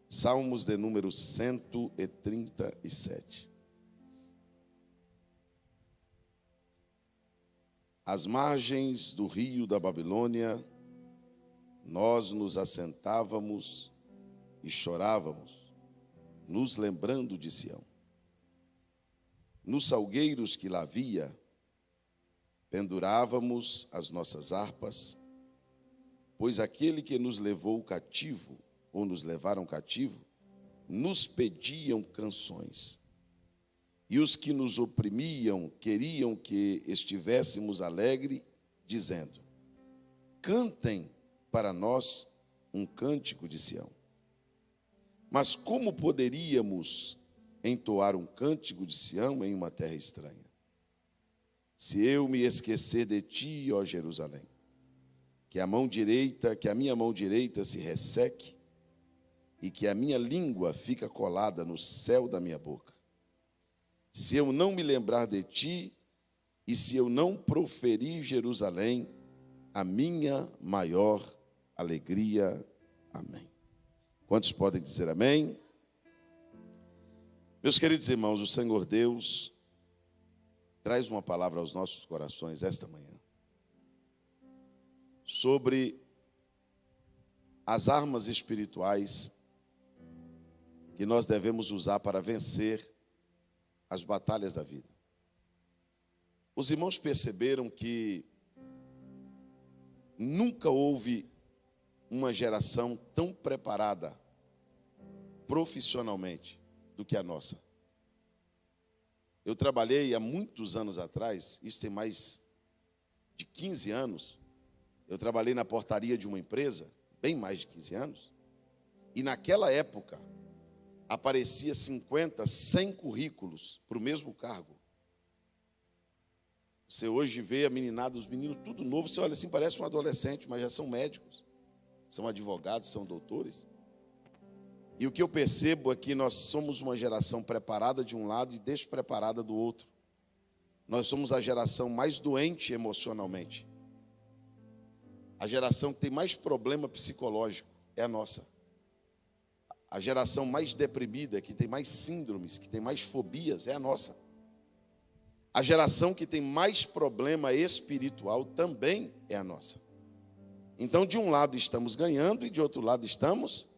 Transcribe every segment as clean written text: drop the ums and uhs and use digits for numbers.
Salmos de número 137. Às margens do rio da Babilônia, nós nos assentávamos e chorávamos, nos lembrando de Sião. Nos salgueiros que lá havia, pendurávamos as nossas harpas, pois aquele que nos levou cativo, ou nos levaram cativo, nos pediam canções. E os que nos oprimiam queriam que estivéssemos alegres, dizendo: cantem para nós um cântico de Sião. Mas como poderíamos entoar um cântico de Sião em uma terra estranha? Se eu me esquecer de ti, ó Jerusalém, que a minha mão direita se resseque, e que a minha língua fica colada no céu da minha boca. Se eu não me lembrar de ti, e se eu não proferir Jerusalém, a minha maior alegria. Amém. Quantos podem dizer amém? Meus queridos irmãos, o Senhor Deus traz uma palavra aos nossos corações esta manhã sobre as armas espirituais que nós devemos usar para vencer as batalhas da vida. Os irmãos perceberam que nunca houve uma geração tão preparada profissionalmente do que a nossa. Eu trabalhei há muitos anos atrás, isso tem mais de 15 anos, eu trabalhei na portaria de uma empresa, bem mais de 15 anos, e naquela época aparecia 50, 100 currículos para o mesmo cargo. Você hoje vê a meninada, os meninos, tudo novo, você olha assim, parece um adolescente, mas já são médicos, são advogados, são doutores. E o que eu percebo é que nós somos uma geração preparada de um lado e despreparada do outro. Nós somos a geração mais doente emocionalmente. A geração que tem mais problema psicológico é a nossa. A geração mais deprimida, que tem mais síndromes, que tem mais fobias, é a nossa. A geração que tem mais problema espiritual também é a nossa. Então, de um lado estamos ganhando e de outro lado estamos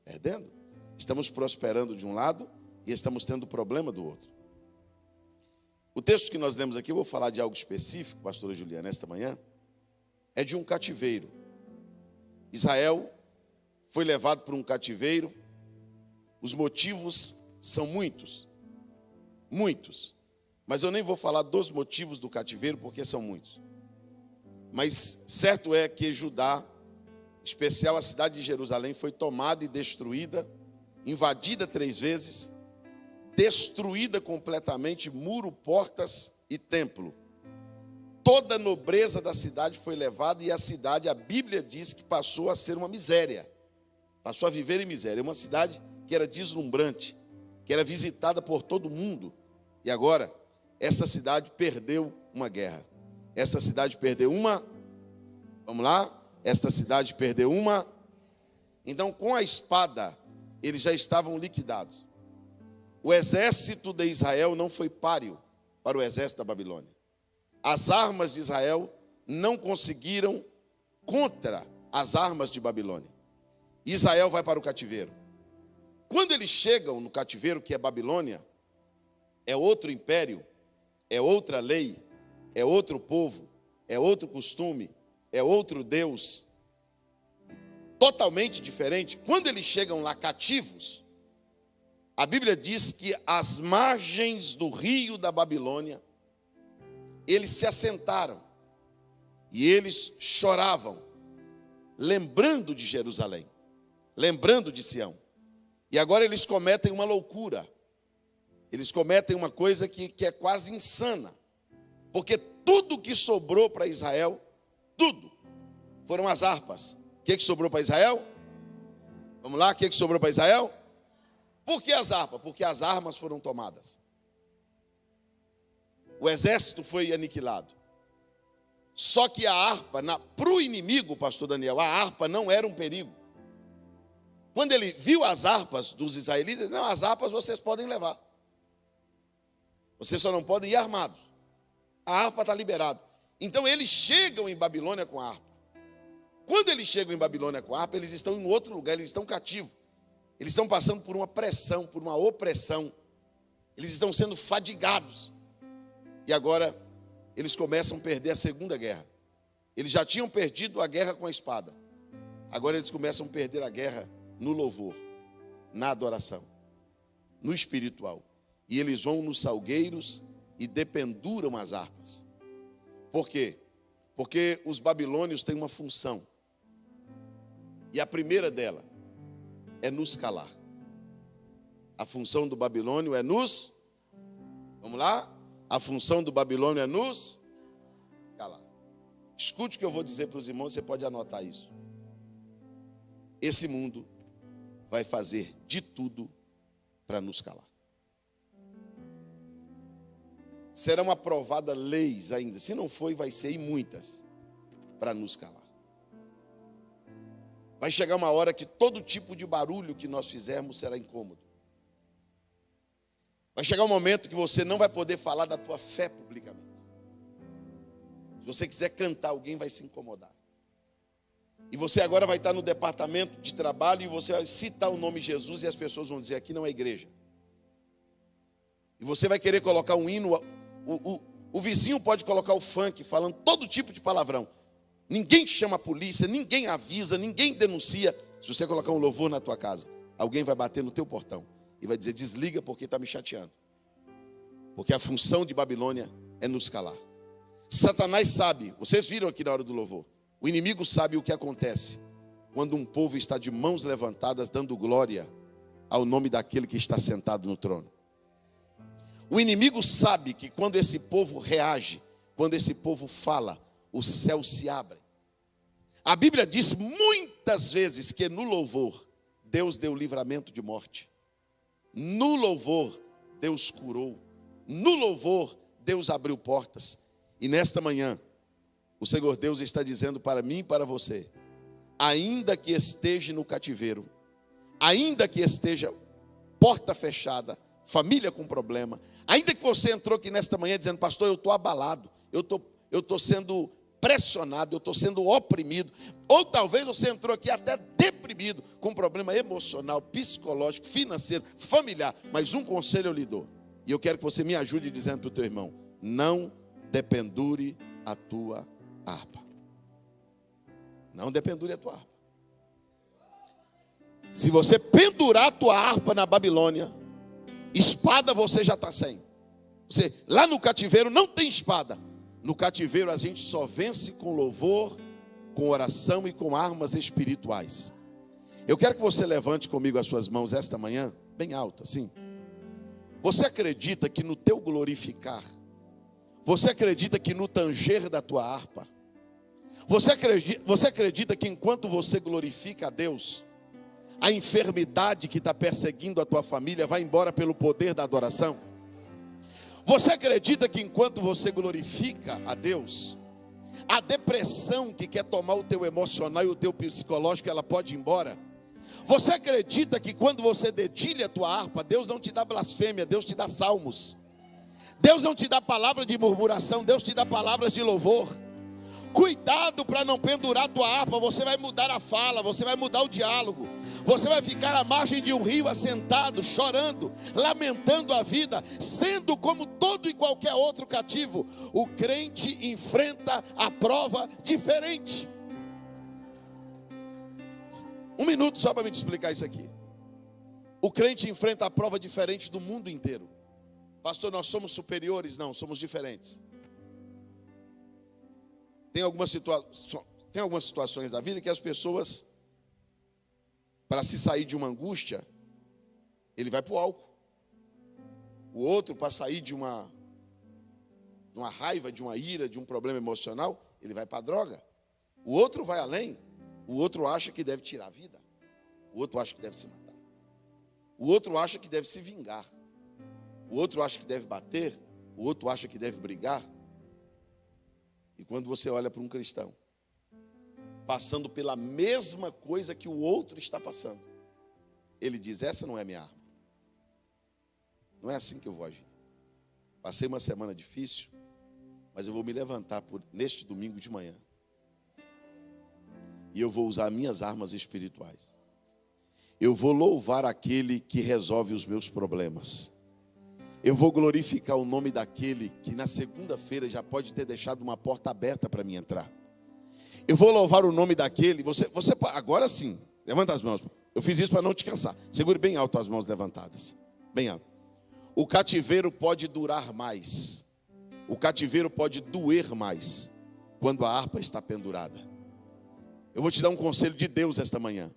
perdendo. Estamos prosperando de um lado e estamos tendo problema do outro. O texto que nós lemos aqui, eu vou falar de algo específico, pastora Juliana, esta manhã, é de um cativeiro. Israel foi levado para um cativeiro. Os motivos são muitos. Muitos. Mas eu nem vou falar dos motivos do cativeiro, porque são muitos. Mas certo é que Judá, em especial a cidade de Jerusalém, foi tomada e destruída, invadida 3 vezes, destruída completamente, muro, portas e templo. Toda a nobreza da cidade foi levada e a cidade, a Bíblia diz que passou a ser uma miséria. Passou a viver em miséria. Uma cidade que era deslumbrante, que era visitada por todo mundo. E agora, essa cidade perdeu uma guerra. Essa cidade perdeu uma. Vamos lá? Esta cidade perdeu uma. Então, com a espada, eles já estavam liquidados. O exército de Israel não foi páreo para o exército da Babilônia. As armas de Israel não conseguiram contra as armas de Babilônia. Israel vai para o cativeiro. Quando eles chegam no cativeiro, que é Babilônia, é outro império, é outra lei, é outro povo, é outro costume, é outro Deus, totalmente diferente. Quando eles chegam lá cativos, a Bíblia diz que às margens do rio da Babilônia, eles se assentaram e eles choravam, lembrando de Jerusalém, lembrando de Sião. E agora eles cometem uma loucura. Eles cometem uma coisa que é quase insana. Porque tudo que sobrou para Israel, tudo, foram as harpas. O que sobrou para Israel? Vamos lá, o que sobrou para Israel? Por que as harpas? Porque as armas foram tomadas. O exército foi aniquilado. Só que a harpa, para o inimigo, pastor Daniel, a harpa não era um perigo. Quando ele viu as harpas dos israelitas, ele disse, não, as harpas vocês podem levar. Vocês só não podem ir armados. A harpa está liberada. Então eles chegam em Babilônia com a harpa. Quando eles chegam em Babilônia com a harpa, eles estão em outro lugar, eles estão cativos. Eles estão passando por uma pressão, por uma opressão. Eles estão sendo fadigados. E agora eles começam a perder a segunda guerra. Eles já tinham perdido a guerra com a espada. Agora eles começam a perder a guerra no louvor, na adoração, no espiritual. E eles vão nos salgueiros e dependuram as harpas. Por quê? Porque os babilônios têm uma função. E a primeira dela é nos calar. A função do babilônio é nos... Vamos lá? A função do babilônio é nos calar. Escute o que eu vou dizer para os irmãos, você pode anotar isso. Esse mundo vai fazer de tudo para nos calar. Serão aprovadas leis ainda. Se não foi, vai ser, e muitas, para nos calar. Vai chegar uma hora que todo tipo de barulho que nós fizermos será incômodo. Vai chegar um momento que você não vai poder falar da tua fé publicamente. Se você quiser cantar, alguém vai se incomodar. E você agora vai estar no departamento de trabalho e você vai citar o nome de Jesus e as pessoas vão dizer, aqui não é igreja. E você vai querer colocar um hino, o vizinho pode colocar o funk falando todo tipo de palavrão. Ninguém chama a polícia, ninguém avisa, ninguém denuncia. Se você colocar um louvor na tua casa, alguém vai bater no teu portão e vai dizer, desliga porque está me chateando. Porque a função de Babilônia é nos calar. Satanás sabe, vocês viram aqui na hora do louvor, o inimigo sabe o que acontece quando um povo está de mãos levantadas dando glória ao nome daquele que está sentado no trono. O inimigo sabe que quando esse povo reage, quando esse povo fala, o céu se abre. A Bíblia diz muitas vezes que no louvor Deus deu livramento de morte. No louvor Deus curou. No louvor Deus abriu portas. E nesta manhã o Senhor Deus está dizendo para mim e para você, ainda que esteja no cativeiro, ainda que esteja porta fechada, família com problema, ainda que você entrou aqui nesta manhã dizendo, pastor, eu estou abalado, eu estou sendo pressionado, eu estou sendo oprimido, ou talvez você entrou aqui até deprimido, com problema emocional, psicológico, financeiro, familiar, mas um conselho eu lhe dou, e eu quero que você me ajude dizendo para o teu irmão, não dependure a tua harpa. Não dependure a tua harpa. Se você pendurar a tua harpa na Babilônia, espada você já está sem. Você, lá no cativeiro não tem espada. No cativeiro a gente só vence com louvor, com oração e com armas espirituais. Eu quero que você levante comigo as suas mãos esta manhã, bem alto assim. Você acredita que no teu glorificar, você acredita que no tanger da tua harpa, você acredita que enquanto você glorifica a Deus, a enfermidade que está perseguindo a tua família vai embora pelo poder da adoração? Você acredita que enquanto você glorifica a Deus, a depressão que quer tomar o teu emocional e o teu psicológico, ela pode ir embora? Você acredita que quando você dedilha a tua harpa, Deus não te dá blasfêmia, Deus te dá salmos. Deus não te dá palavras de murmuração, Deus te dá palavras de louvor. Cuidado para não pendurar a tua harpa, você vai mudar a fala, você vai mudar o diálogo. Você vai ficar à margem de um rio assentado, chorando, lamentando a vida, sendo como todo e qualquer outro cativo. O crente enfrenta a prova diferente. Um minuto só para me explicar isso aqui. O crente enfrenta a prova diferente do mundo inteiro. Pastor, nós somos superiores? Não, somos diferentes. Tem algumas situações da vida que as pessoas, para se sair de uma angústia, ele vai para o álcool. O outro, para sair de uma raiva, de uma ira, de um problema emocional, ele vai para a droga. O outro vai além. O outro acha que deve tirar a vida. O outro acha que deve se matar. O outro acha que deve se vingar. O outro acha que deve bater. O outro acha que deve brigar. E quando você olha para um cristão, passando pela mesma coisa que o outro está passando, ele diz: essa não é minha arma. Não é assim que eu vou agir. Passei uma semana difícil, mas eu vou me levantar neste domingo de manhã. E eu vou usar minhas armas espirituais. Eu vou louvar aquele que resolve os meus problemas. Eu vou glorificar o nome daquele que na segunda-feira já pode ter deixado uma porta aberta para mim entrar. Eu vou louvar o nome daquele. Você agora sim, levanta as mãos. Eu fiz isso para não te cansar. Segure bem alto as mãos levantadas. Bem alto. O cativeiro pode durar mais. O cativeiro pode doer mais quando a harpa está pendurada. Eu vou te dar um conselho de Deus esta manhã.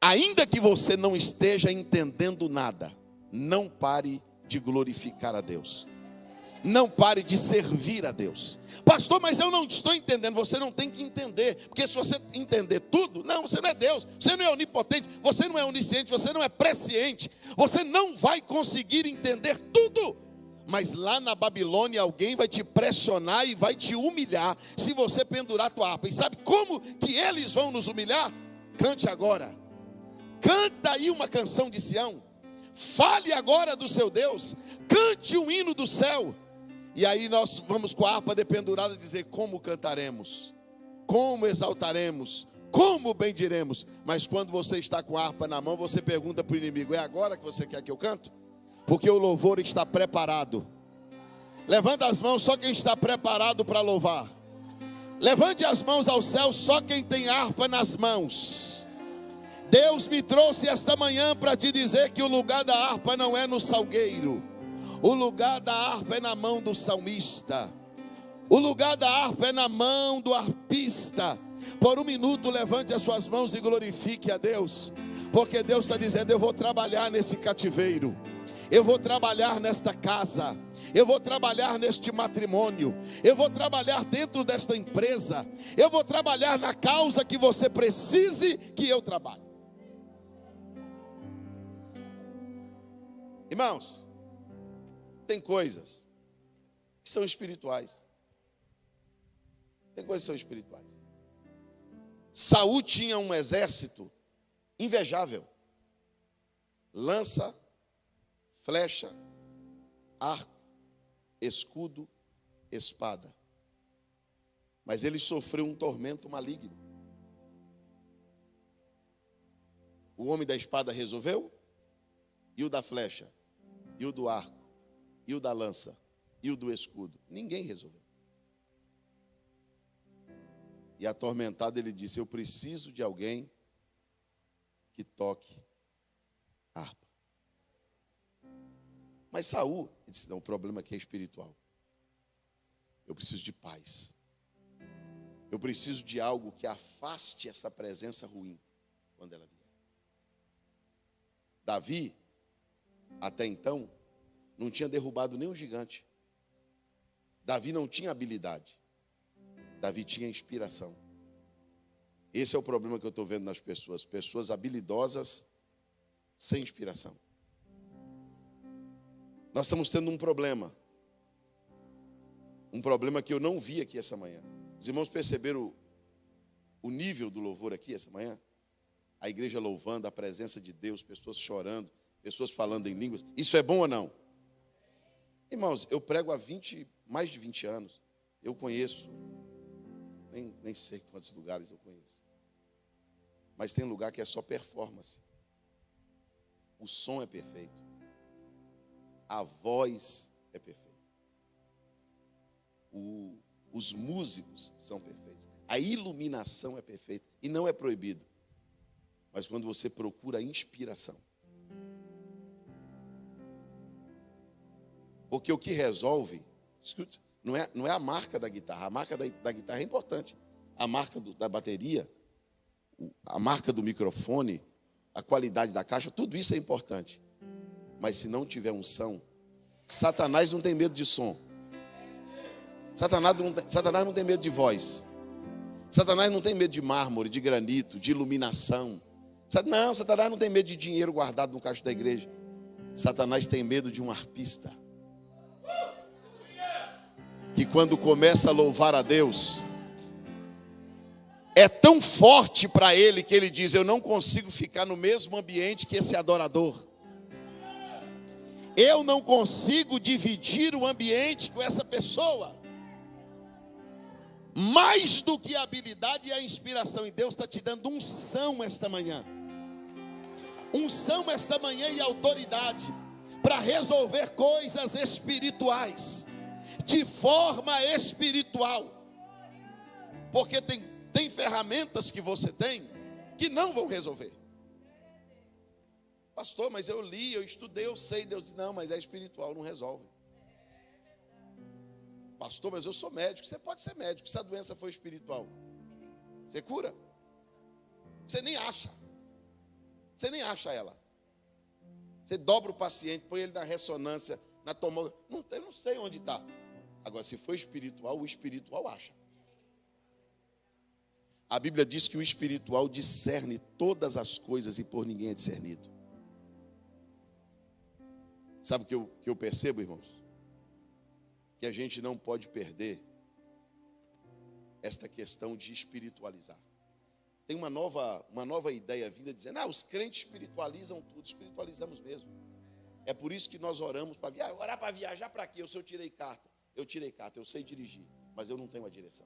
Ainda que você não esteja entendendo nada, não pare de glorificar a Deus. Não pare de servir a Deus. Pastor, mas eu não estou entendendo. Você não tem que entender, porque se você entender tudo, não, você não é Deus, você não é onipotente, você não é onisciente, você não é presciente, você não vai conseguir entender tudo. Mas lá na Babilônia alguém vai te pressionar e vai te humilhar se você pendurar a tua harpa. E sabe como que eles vão nos humilhar? Cante agora. Canta aí uma canção de Sião. Fale agora do seu Deus. Cante um hino do céu. E aí nós vamos com a harpa dependurada dizer: como cantaremos, como exaltaremos, como bendiremos. Mas quando você está com a harpa na mão, você pergunta para o inimigo: é agora que você quer que eu canto? Porque o louvor está preparado. Levanta as mãos só quem está preparado para louvar. Levante as mãos ao céu só quem tem harpa nas mãos. Deus me trouxe esta manhã para te dizer que o lugar da harpa não é no salgueiro. O lugar da harpa é na mão do salmista. O lugar da harpa é na mão do arpista. Por um minuto levante as suas mãos e glorifique a Deus. Porque Deus está dizendo: eu vou trabalhar nesse cativeiro. Eu vou trabalhar nesta casa. Eu vou trabalhar neste matrimônio. Eu vou trabalhar dentro desta empresa. Eu vou trabalhar na causa que você precise que eu trabalhe. Irmãos, tem coisas que são espirituais. Tem coisas que são espirituais. Saul tinha um exército invejável. Lança, flecha, arco, escudo, espada. Mas ele sofreu um tormento maligno. O homem da espada resolveu? E o da flecha? E o do arco? E o da lança? E o do escudo? Ninguém resolveu. E atormentado ele disse: eu preciso de alguém que toque harpa. Mas Saul disse: não, o problema aqui é espiritual. Eu preciso de paz. Eu preciso de algo que afaste essa presença ruim quando ela vier. Davi, até então, não tinha derrubado nenhum gigante. Davi não tinha habilidade. Davi tinha inspiração. Esse é o problema que eu estou vendo nas pessoas. Pessoas habilidosas sem inspiração. Nós estamos tendo um problema. Um problema que eu não vi aqui essa manhã. Os irmãos perceberam o nível do louvor aqui essa manhã? A igreja louvando a presença de Deus, pessoas chorando, pessoas falando em línguas. Isso é bom ou não? Irmãos, eu prego há mais de 20 anos. Eu conheço, nem sei quantos lugares eu conheço. Mas tem lugar que é só performance. O som é perfeito. A voz é perfeita. Os músicos são perfeitos. A iluminação é perfeita. E não é proibido. Mas quando você procura inspiração. Porque o que resolve, escute, não é a marca da guitarra. A marca da guitarra é importante. A marca da bateria, a marca do microfone, a qualidade da caixa, tudo isso é importante. Mas se não tiver unção, Satanás não tem medo de som. Satanás não tem medo de voz. Satanás não tem medo de mármore, de granito, de iluminação. Não, Satanás não tem medo de dinheiro guardado no caixa da igreja. Satanás tem medo de um arpista. Que quando começa a louvar a Deus, é tão forte para ele que ele diz: eu não consigo ficar no mesmo ambiente que esse adorador. Eu não consigo dividir o ambiente com essa pessoa. Mais do que a habilidade e a inspiração. E Deus está te dando unção esta manhã. Unção esta manhã e autoridade para resolver coisas espirituais, de forma espiritual. Porque tem ferramentas que você tem que não vão resolver. Pastor, mas eu li, eu estudei, eu sei. Deus diz: não, mas é espiritual, não resolve. Pastor, mas eu sou médico. Você pode ser médico, se a doença for espiritual, você cura? Você nem acha. Você nem acha ela. Você dobra o paciente, põe ele na ressonância, na tomografia. Eu não sei onde está. Agora, se for espiritual, o espiritual acha. A Bíblia diz que o espiritual discerne todas as coisas e por ninguém é discernido. Sabe o que eu percebo, irmãos? Que a gente não pode perder esta questão de espiritualizar. Tem uma nova ideia vinda dizendo: os crentes espiritualizam tudo. Espiritualizamos mesmo. É por isso que nós oramos para viajar. Orar para viajar para quê? Eu tirei carta. Eu tirei carta, eu sei dirigir, mas eu não tenho a direção.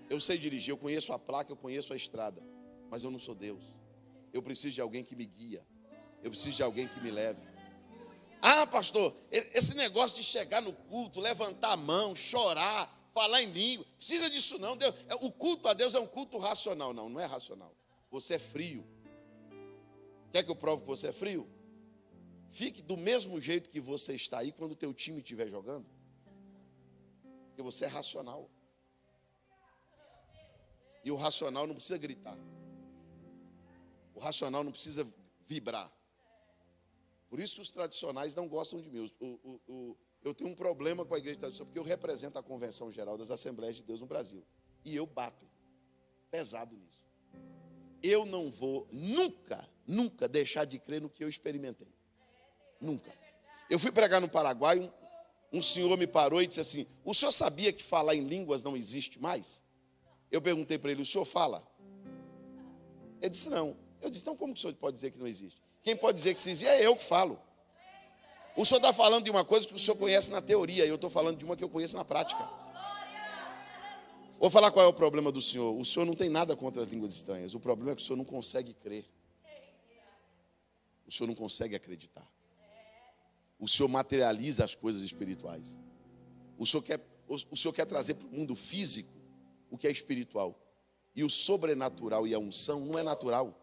Eu sei dirigir, eu conheço a placa, eu conheço a estrada, mas eu não sou Deus. Eu preciso de alguém que me guia. Eu preciso de alguém que me leve. Pastor, esse negócio de chegar no culto, levantar a mão, chorar, falar em língua, precisa disso não. O culto a Deus é um culto racional. Não, não é racional. Você é frio. Quer que eu prove que você é frio? Fique do mesmo jeito que você está aí quando o teu time estiver jogando. Porque você é racional. E o racional não precisa gritar. O racional não precisa vibrar. Por isso que os tradicionais não gostam de mim. Eu tenho um problema com a igreja tradicional, porque eu represento a Convenção Geral das Assembleias de Deus no Brasil. E eu bato pesado nisso. Eu não vou nunca deixar de crer no que eu experimentei. Nunca. Eu fui pregar no Paraguai, um senhor me parou e disse assim: o senhor sabia que falar em línguas não existe mais? Eu perguntei para ele: o senhor fala? Ele disse: não. Eu disse: então como que o senhor pode dizer que não existe? Quem pode dizer que se existe é eu que falo. O senhor está falando de uma coisa que o senhor conhece na teoria, e eu estou falando de uma que eu conheço na prática. Vou falar qual é o problema do senhor. O senhor não tem nada contra as línguas estranhas. O problema é que o senhor não consegue crer. O senhor não consegue acreditar. O senhor materializa as coisas espirituais. O senhor quer trazer para o mundo físico o que é espiritual. E o sobrenatural e a unção não é natural.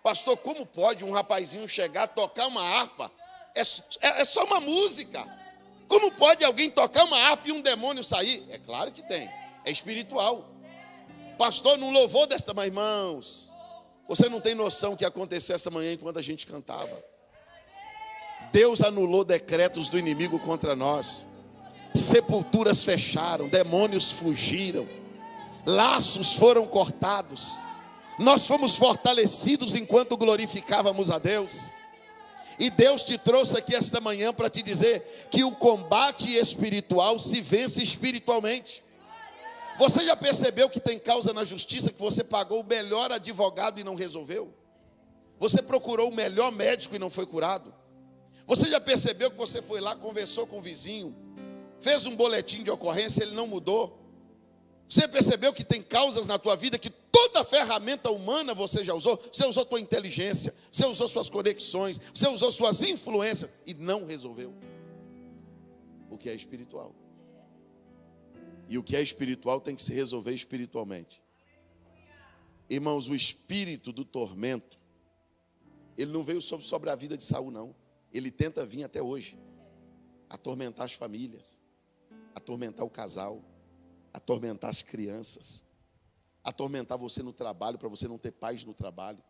Pastor, como pode um rapazinho chegar, tocar uma harpa? É só uma música. Como pode alguém tocar uma harpa e um demônio sair? É claro que tem. É espiritual. Pastor, não louvou desta manhã, irmãos. Você não tem noção o que aconteceu essa manhã enquanto a gente cantava. Deus anulou decretos do inimigo contra nós. Sepulturas fecharam, demônios fugiram, laços foram cortados. Nós fomos fortalecidos enquanto glorificávamos a Deus. E Deus te trouxe aqui esta manhã para te dizer que o combate espiritual se vence espiritualmente. Você já percebeu que tem causa na justiça que você pagou o melhor advogado e não resolveu? Você procurou o melhor médico e não foi curado? Você já percebeu que você foi lá, conversou com o vizinho, fez um boletim de ocorrência, ele não mudou? Você percebeu que tem causas na tua vida que toda ferramenta humana você já usou? Você usou tua inteligência, você usou suas conexões, você usou suas influências e não resolveu. O que é espiritual. E o que é espiritual tem que se resolver espiritualmente. Irmãos, o espírito do tormento, ele não veio sobre a vida de Saul, não. Ele tenta vir até hoje, atormentar as famílias, atormentar o casal, atormentar as crianças, atormentar você no trabalho, para você não ter paz no trabalho,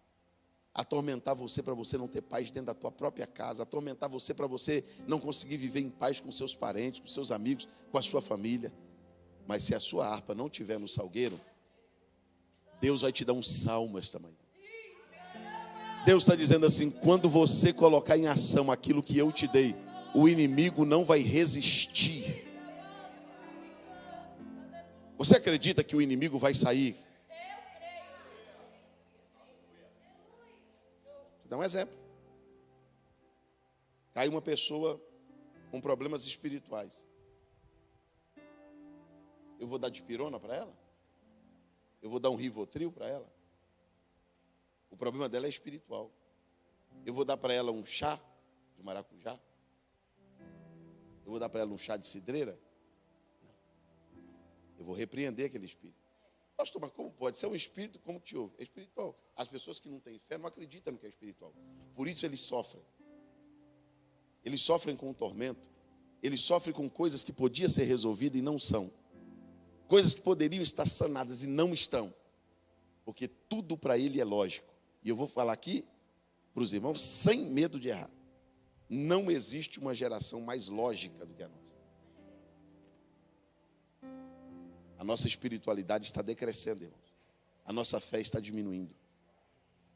atormentar você para você não ter paz dentro da tua própria casa, atormentar você para você não conseguir viver em paz com seus parentes, com seus amigos, com a sua família. Mas se a sua harpa não estiver no salgueiro, Deus vai te dar um salmo esta manhã. Deus está dizendo assim: quando você colocar em ação aquilo que eu te dei, o inimigo não vai resistir. Você acredita que o inimigo vai sair? Vou dar um exemplo. Cai uma pessoa com problemas espirituais. Eu vou dar dipirona para ela? Eu vou dar um Rivotril para ela? O problema dela é espiritual. Eu vou dar para ela um chá de maracujá? Eu vou dar para ela um chá de cidreira? Não. Eu vou repreender aquele espírito. Pastor, mas como pode? Se é um espírito, como te ouve? É espiritual. As pessoas que não têm fé não acreditam no que é espiritual. Por isso eles sofrem. Eles sofrem com o tormento. Eles sofrem com coisas que podiam ser resolvidas e não são. Coisas que poderiam estar sanadas e não estão. Porque tudo para ele é lógico. E eu vou falar aqui para os irmãos sem medo de errar. Não existe uma geração mais lógica do que a nossa. A nossa espiritualidade está decrescendo, irmãos. A nossa fé está diminuindo.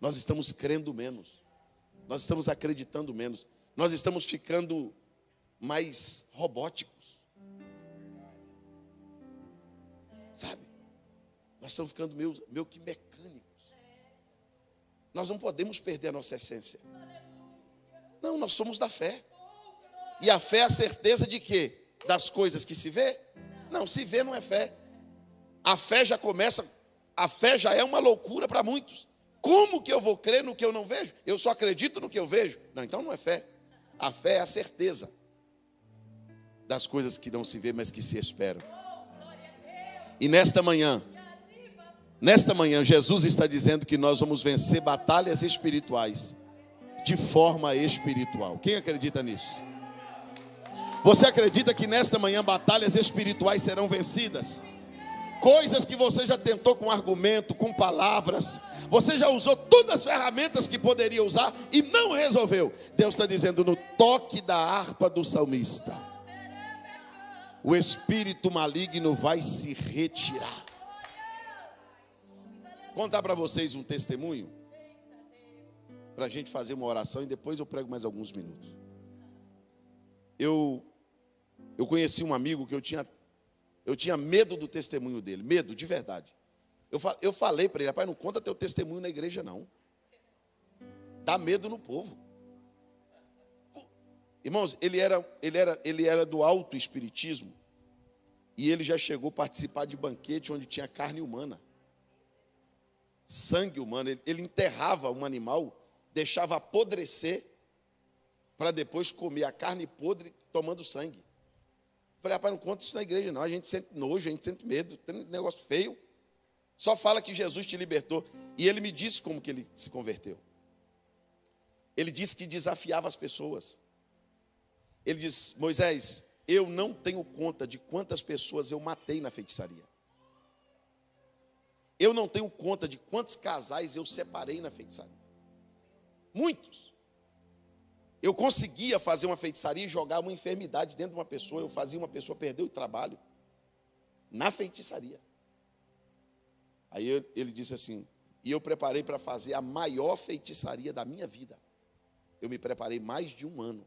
Nós estamos crendo menos. Nós estamos acreditando menos. Nós estamos ficando mais robóticos. Sabe? Nós estamos ficando meio que mecânicos. Nós não podemos perder a nossa essência. Não, nós somos da fé. E a fé é a certeza de quê? Das coisas que se vê? Não, se vê não é fé. A fé já começa, a fé já é uma loucura para muitos. Como que eu vou crer no que eu não vejo? Eu só acredito no que eu vejo? Não, então não é fé. A fé é a certeza das coisas que não se vê, mas que se esperam. E nesta manhã, Jesus está dizendo que nós vamos vencer batalhas espirituais de forma espiritual. Quem acredita nisso? Você acredita que nesta manhã batalhas espirituais serão vencidas? Coisas que você já tentou com argumento, com palavras, você já usou todas as ferramentas que poderia usar e não resolveu. Deus está dizendo no toque da harpa do salmista, o espírito maligno vai se retirar. Vou contar para vocês um testemunho, para a gente fazer uma oração e depois eu prego mais alguns minutos. Eu conheci um amigo que eu tinha medo do testemunho dele, medo de verdade. Eu falei para ele, rapaz, não conta teu testemunho na igreja não. Dá medo no povo. Irmãos, ele era do alto espiritismo e ele já chegou a participar de banquete onde tinha carne humana, sangue humano. Ele enterrava um animal, deixava apodrecer para depois comer a carne podre tomando sangue. Falei, rapaz, não conta isso na igreja não, a gente sente nojo, a gente sente medo, tem um negócio feio. Só fala que Jesus te libertou. E ele me disse como que ele se converteu. Ele disse que desafiava as pessoas. Ele disse, Moisés, eu não tenho conta de quantas pessoas eu matei na feitiçaria. Eu não tenho conta de quantos casais eu separei na feitiçaria. Muitos. Eu conseguia fazer uma feitiçaria e jogar uma enfermidade dentro de uma pessoa. Eu fazia uma pessoa perder o trabalho na feitiçaria. Aí ele disse assim, e eu preparei para fazer a maior feitiçaria da minha vida. Eu me preparei mais de 1 ano.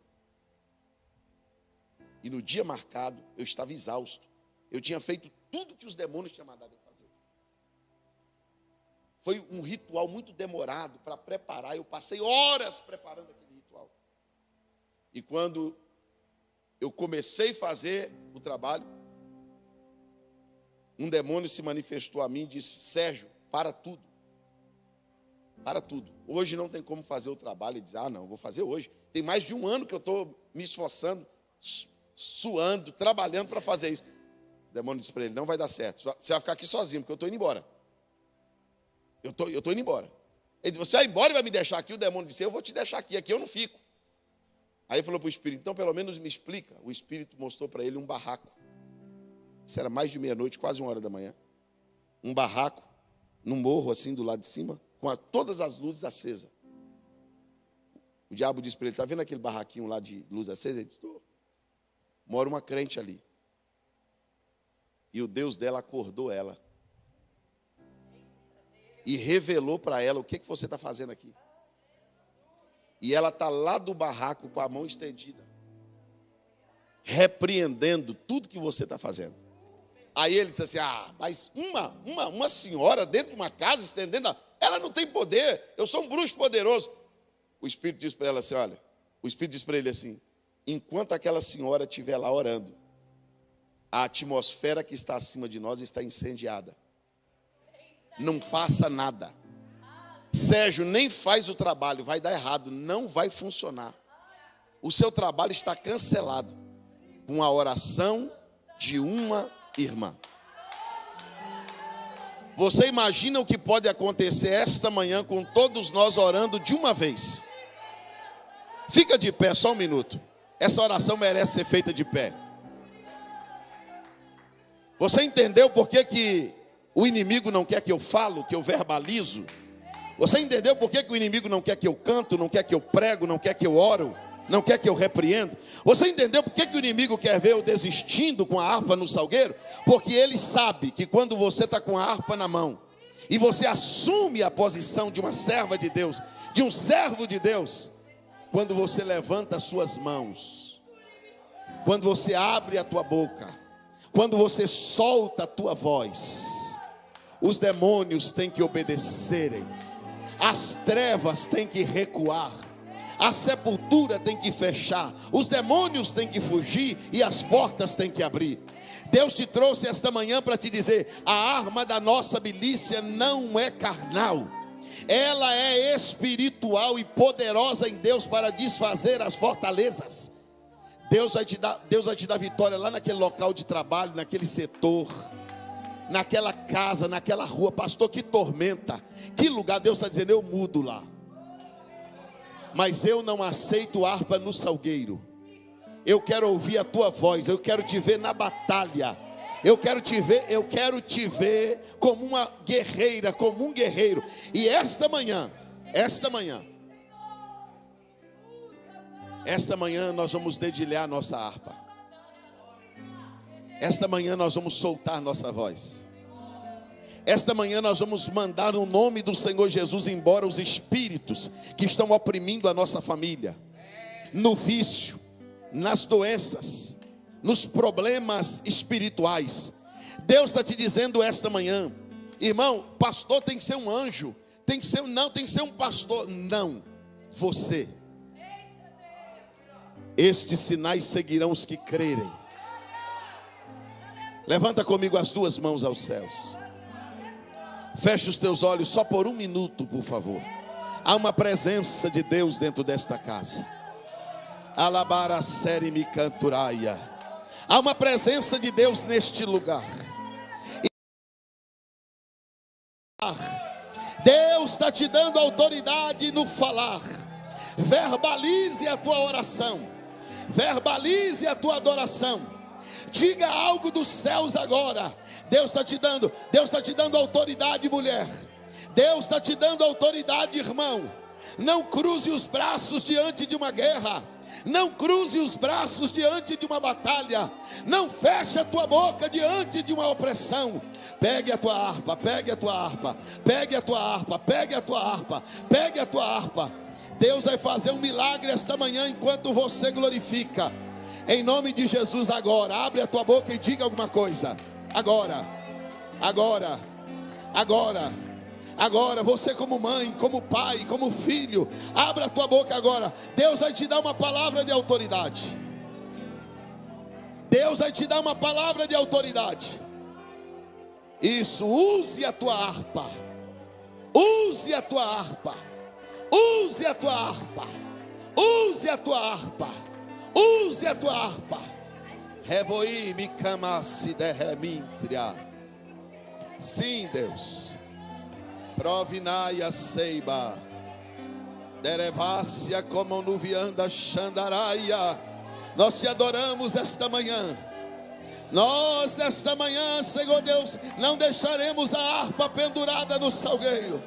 E no dia marcado, eu estava exausto. Eu tinha feito tudo que os demônios tinham mandado eu fazer. Foi um ritual muito demorado para preparar. Eu passei horas preparando aquele ritual. E quando eu comecei a fazer o trabalho, um demônio se manifestou a mim e disse, Sérgio, para tudo. Para tudo. Hoje não tem como fazer o trabalho. E diz, não, vou fazer hoje. Tem mais de 1 ano que eu estou me esforçando, suando, trabalhando para fazer isso. O demônio disse para ele, não vai dar certo. Você vai ficar aqui sozinho, porque eu estou indo embora. Eu estou indo embora. Ele disse, você vai embora e vai me deixar aqui? O demônio disse, eu vou te deixar aqui eu não fico. Aí ele falou para o espírito, então pelo menos me explica. O espírito mostrou para ele um barraco. Isso era mais de meia-noite, quase 1 hora da manhã. Um barraco, num morro assim do lado de cima, com todas as luzes acesas. O diabo disse para ele, está vendo aquele barraquinho lá de luz acesa? Ele disse, estou. Mora uma crente ali. E o Deus dela acordou ela. E revelou para ela, o que você está fazendo aqui? E ela está lá do barraco com a mão estendida, repreendendo tudo que você está fazendo. Aí ele disse assim: mas uma senhora dentro de uma casa, estendendo, ela não tem poder, eu sou um bruxo poderoso. O Espírito disse para ela assim: olha, o Espírito disse para ele assim: enquanto aquela senhora estiver lá orando, a atmosfera que está acima de nós está incendiada. Não passa nada. Sérgio, nem faz o trabalho, vai dar errado, não vai funcionar. O seu trabalho está cancelado com a oração de uma irmã. Você imagina o que pode acontecer esta manhã com todos nós orando de uma vez? Fica de pé só um minuto. Essa oração merece ser feita de pé. Você entendeu por que o inimigo não quer que eu falo, que eu verbalizo? Você entendeu por que o inimigo não quer que eu canto, não quer que eu prego, não quer que eu oro, não quer que eu repreendo? Você entendeu por que o inimigo quer ver eu desistindo com a harpa no salgueiro? Porque ele sabe que quando você está com a harpa na mão e você assume a posição de uma serva de Deus, de um servo de Deus, quando você levanta as suas mãos, quando você abre a tua boca, quando você solta a tua voz, os demônios têm que obedecerem, as trevas têm que recuar, a sepultura tem que fechar, os demônios têm que fugir e as portas têm que abrir. Deus te trouxe esta manhã para te dizer: a arma da nossa milícia não é carnal, ela é espiritual e poderosa em Deus para desfazer as fortalezas. Deus vai te dar vitória lá naquele local de trabalho, naquele setor, naquela casa, naquela rua. Pastor, que tormenta, que lugar. Deus está dizendo: eu mudo lá, mas eu não aceito harpa no salgueiro. Eu quero ouvir a tua voz, eu quero te ver na batalha, eu quero te ver como uma guerreira, como um guerreiro. E esta manhã nós vamos dedilhar nossa harpa. Esta manhã nós vamos soltar nossa voz. Esta manhã nós vamos mandar no nome do Senhor Jesus embora os espíritos que estão oprimindo a nossa família, no vício, nas doenças, nos problemas espirituais. Deus está te dizendo esta manhã: irmão, pastor tem que ser um anjo, tem que ser um pastor. Não, você. Estes sinais seguirão os que crerem. Levanta comigo as duas mãos aos céus. Feche os teus olhos só por um minuto, por favor. Há uma presença de Deus dentro desta casa. Alabara seri mi canturaia. Há uma presença de Deus neste lugar. Deus está te dando autoridade no falar. Verbalize a tua oração, verbalize a tua adoração. Diga algo dos céus agora. Deus está te dando autoridade, mulher. Deus está te dando autoridade, irmão. Não cruze os braços diante de uma guerra. Não cruze os braços diante de uma batalha. Não feche a tua boca diante de uma opressão. Pegue a tua harpa, pegue a tua harpa, pegue a tua harpa, pegue a tua harpa, pegue a tua harpa. Deus vai fazer um milagre esta manhã enquanto você glorifica. Em nome de Jesus agora, abre a tua boca e diga alguma coisa. Agora, você como mãe, como pai, como filho, abra a tua boca agora. Deus vai te dar uma palavra de autoridade. Deus vai te dar uma palavra de autoridade. Isso, use a tua harpa. Use a tua harpa. Use a tua harpa. Use a tua harpa. Use a tua harpa. Revoi mi camasi de remintria. Sim, Deus. Provinaya seiba. Derevácia como nuvianda xandaraia. Nós te adoramos esta manhã. Nós nesta manhã, Senhor Deus, não deixaremos a harpa pendurada no salgueiro.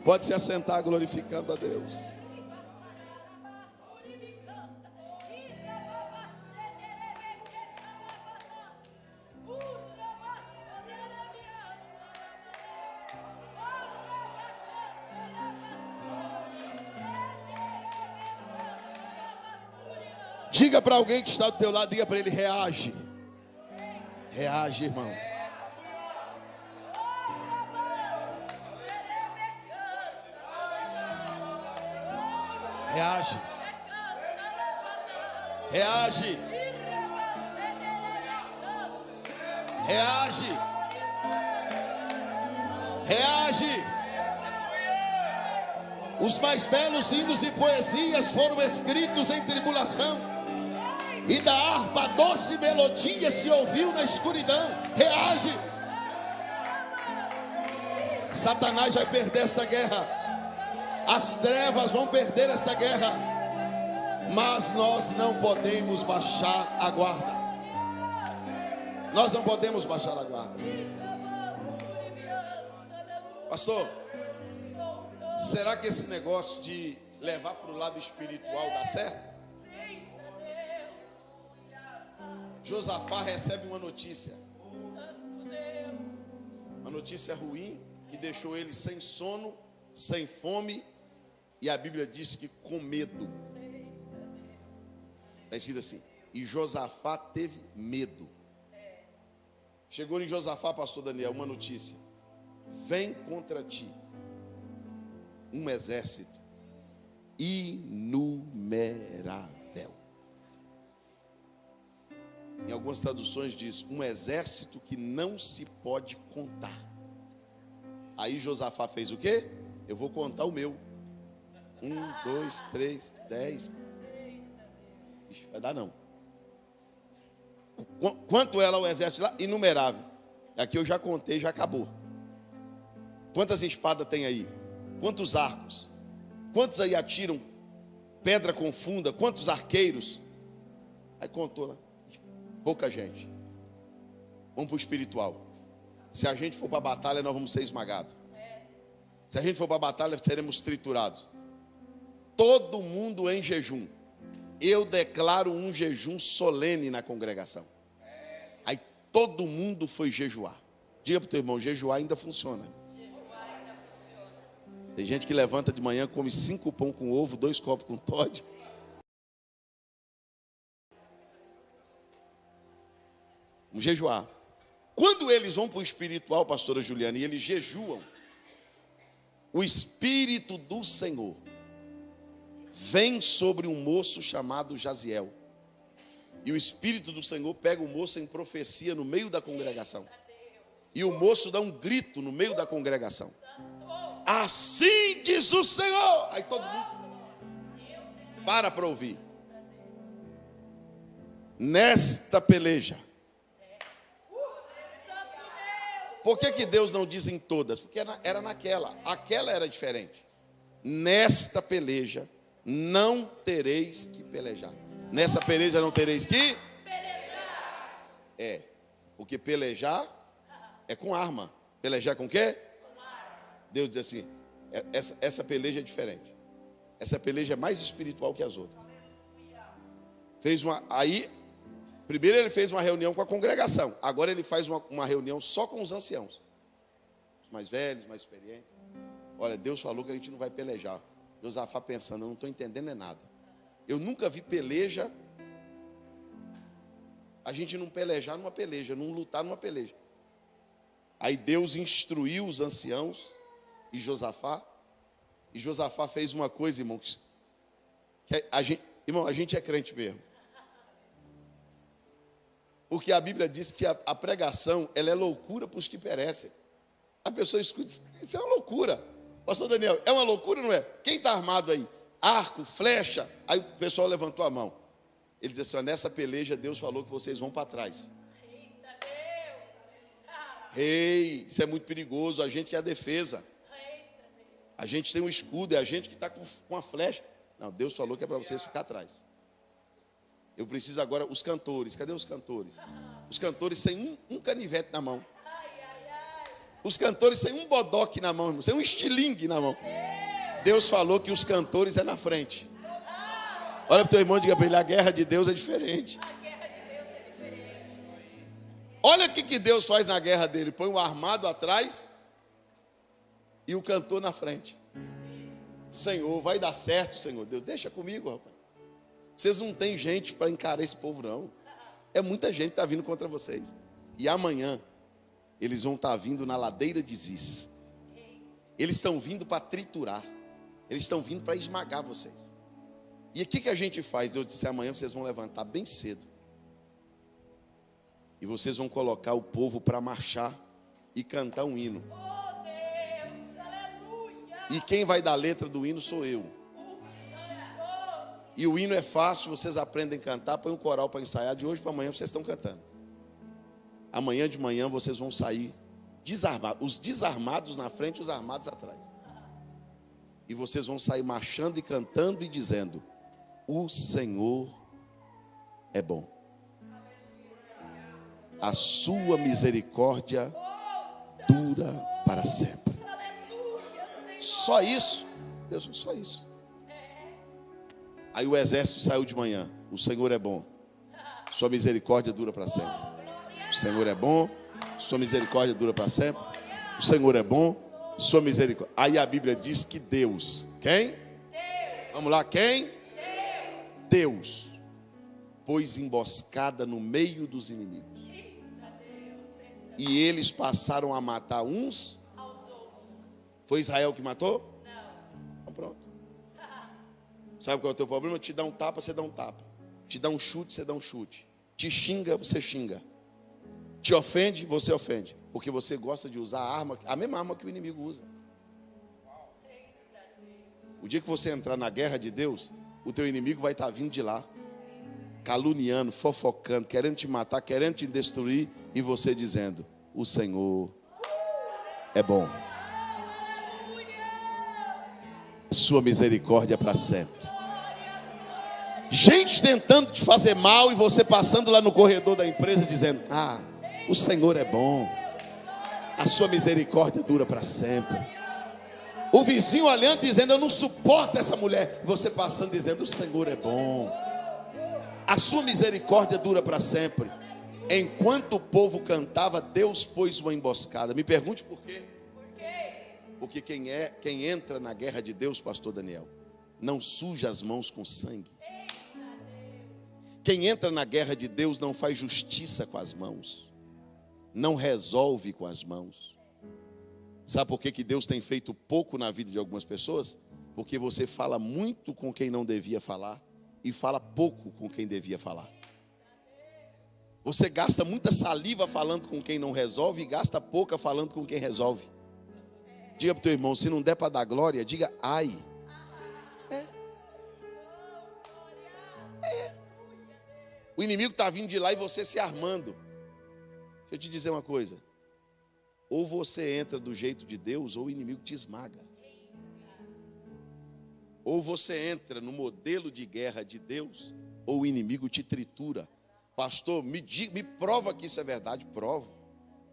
Pode se assentar glorificando a Deus. Diga para alguém que está do teu lado, diga para ele: reage. Reage, irmão. Reage. Reage. Reage. Reage. Os mais belos hinos e poesias foram escritos em tribulação, e da harpa doce melodia se ouviu na escuridão. Reage. Satanás vai perder esta guerra, as trevas vão perder esta guerra, mas nós não podemos baixar a guarda. Nós não podemos baixar a guarda. Pastor, será que esse negócio de levar para o lado espiritual dá certo? Josafá recebe uma notícia ruim, e deixou ele sem sono, sem fome, e a Bíblia diz que com medo. Está escrito assim: e Josafá teve medo. Chegou em Josafá, pastor Daniel, uma notícia: vem contra ti um exército inumerável. Em algumas traduções diz um exército que não se pode contar. Aí Josafá fez o quê? Eu vou contar o meu. 1, 2, 3, 10. Ixi, vai dar não. Quanto era o exército lá? Inumerável. Aqui eu já contei, já acabou. Quantas espadas tem aí? Quantos arcos? Quantos aí atiram pedra com funda? Quantos arqueiros? Aí contou lá. Pouca gente. Vamos para o espiritual. Se a gente for para a batalha, nós vamos ser esmagados. Se a gente for para a batalha, seremos triturados. Todo mundo em jejum. Eu declaro um jejum solene na congregação. Aí todo mundo foi jejuar. Diga para o teu irmão, jejuar ainda funciona. Tem gente que levanta de manhã, come 5 pão com ovo, 2 copos com Toddy. Vamos jejuar. Quando eles vão para o espiritual, pastora Juliana, e eles jejuam, o Espírito do Senhor vem sobre um moço chamado Jaziel. E o Espírito do Senhor pega o moço em profecia no meio da congregação. E o moço dá um grito no meio da congregação: assim diz o Senhor. Aí todo mundo para ouvir. Nesta peleja. Por que Deus não diz em todas? Porque era naquela. Aquela era diferente. Nesta peleja não tereis que pelejar. Nessa peleja não tereis que pelejar. É. Porque pelejar é com arma. Pelejar com quê? Com arma. Deus diz assim: essa peleja é diferente. Essa peleja é mais espiritual que as outras. Primeiro ele fez uma reunião com a congregação. Agora ele faz uma reunião só com os anciãos. Os mais velhos, mais experientes. Olha, Deus falou que a gente não vai pelejar. Josafá pensando, eu não estou entendendo nada. Eu nunca vi peleja. A gente não pelejar numa peleja, não lutar numa peleja. Aí Deus instruiu os anciãos e Josafá. E Josafá fez uma coisa, irmão. Irmão, a gente é crente mesmo. Porque a Bíblia diz que a pregação, ela é loucura para os que perecem. A pessoa escuta e diz, isso é uma loucura. Pastor Daniel, é uma loucura ou não é? Quem está armado aí? Arco, flecha. Aí o pessoal levantou a mão. Ele disse assim, nessa peleja Deus falou que vocês vão para trás. Ei, isso é muito perigoso. A gente quer a defesa. A gente tem um escudo, é a gente que está com a flecha. Não, Deus falou que é para vocês ficar atrás. Eu preciso agora, os cantores, cadê os cantores? Os cantores sem um canivete na mão. Os cantores sem um bodoque na mão, sem um estilingue na mão. Deus falou que os cantores é na frente. Olha para o teu irmão e diga para ele, a guerra de Deus é diferente. Olha o que Deus faz na guerra dele. Põe o armado atrás e o cantor na frente. Senhor, vai dar certo, Senhor. Deus, deixa comigo, rapaz. Vocês não têm gente para encarar esse povo, não. É muita gente que está vindo contra vocês. E amanhã eles vão estar vindo na ladeira de Ziz. Eles estão vindo para triturar. Eles estão vindo para esmagar vocês. E o que a gente faz? Eu disse, amanhã vocês vão levantar bem cedo. E vocês vão colocar o povo para marchar e cantar um hino. Oh Deus, aleluia. E quem vai dar a letra do hino sou eu. E o hino é fácil, vocês aprendem a cantar, põe um coral para ensaiar. De hoje para amanhã vocês estão cantando. Amanhã de manhã vocês vão sair desarmados. Os desarmados na frente, os armados atrás. E vocês vão sair marchando e cantando e dizendo: o Senhor é bom. A sua misericórdia dura para sempre. Só isso. Deus, só isso. Aí o exército saiu de manhã. O Senhor é bom. Sua misericórdia dura para sempre. O Senhor é bom. Sua misericórdia dura para sempre. O Senhor é bom. Sua misericórdia. Aí a Bíblia diz que Deus. Quem? Vamos lá, quem? Deus pôs emboscada no meio dos inimigos. E eles passaram a matar uns aos outros. Foi Israel que matou? Não. Então pronto. Sabe qual é o teu problema? Te dá um tapa, você dá um tapa. Te dá um chute, você dá um chute. Te xinga, você xinga. Te ofende, você ofende. Porque você gosta de usar a arma, a mesma arma que o inimigo usa. O dia que você entrar na guerra de Deus, o teu inimigo vai estar vindo de lá, caluniando, fofocando, querendo te matar, querendo te destruir, e você dizendo: o Senhor é bom. Sua misericórdia é para sempre. Gente tentando te fazer mal e você passando lá no corredor da empresa dizendo: ah, o Senhor é bom. A sua misericórdia dura para sempre. O vizinho olhando dizendo: eu não suporto essa mulher. E você passando dizendo: o Senhor é bom. A sua misericórdia dura para sempre. Enquanto o povo cantava, Deus pôs uma emboscada. Me pergunte por quê? Porque quem entra na guerra de Deus, pastor Daniel, não suja as mãos com sangue. Quem entra na guerra de Deus não faz justiça com as mãos, não resolve com as mãos. Sabe por que Deus tem feito pouco na vida de algumas pessoas? Porque você fala muito com quem não devia falar e fala pouco com quem devia falar. Você gasta muita saliva falando com quem não resolve e gasta pouca falando com quem resolve. Diga para o teu irmão: se não der para dar glória, diga ai. O inimigo está vindo de lá e você se armando. Deixa eu te dizer uma coisa. Ou você entra do jeito de Deus, ou o inimigo te esmaga. Ou você entra no modelo de guerra de Deus, ou o inimigo te tritura. Pastor, me prova que isso é verdade. Provo.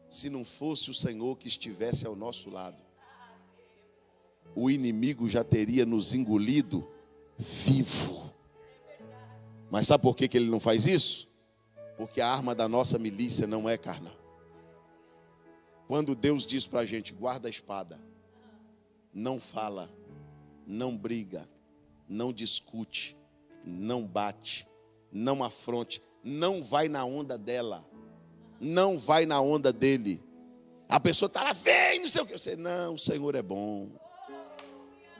Se não fosse o Senhor que estivesse ao nosso lado, o inimigo já teria nos engolido vivo. Mas sabe por que ele não faz isso? Porque a arma da nossa milícia não é carnal. Quando Deus diz para a gente: guarda a espada, não fala, não briga, não discute, não bate, não afronte, não vai na onda dela, não vai na onda dele. A pessoa está lá, vem, não sei o que. Você: não, o Senhor é bom.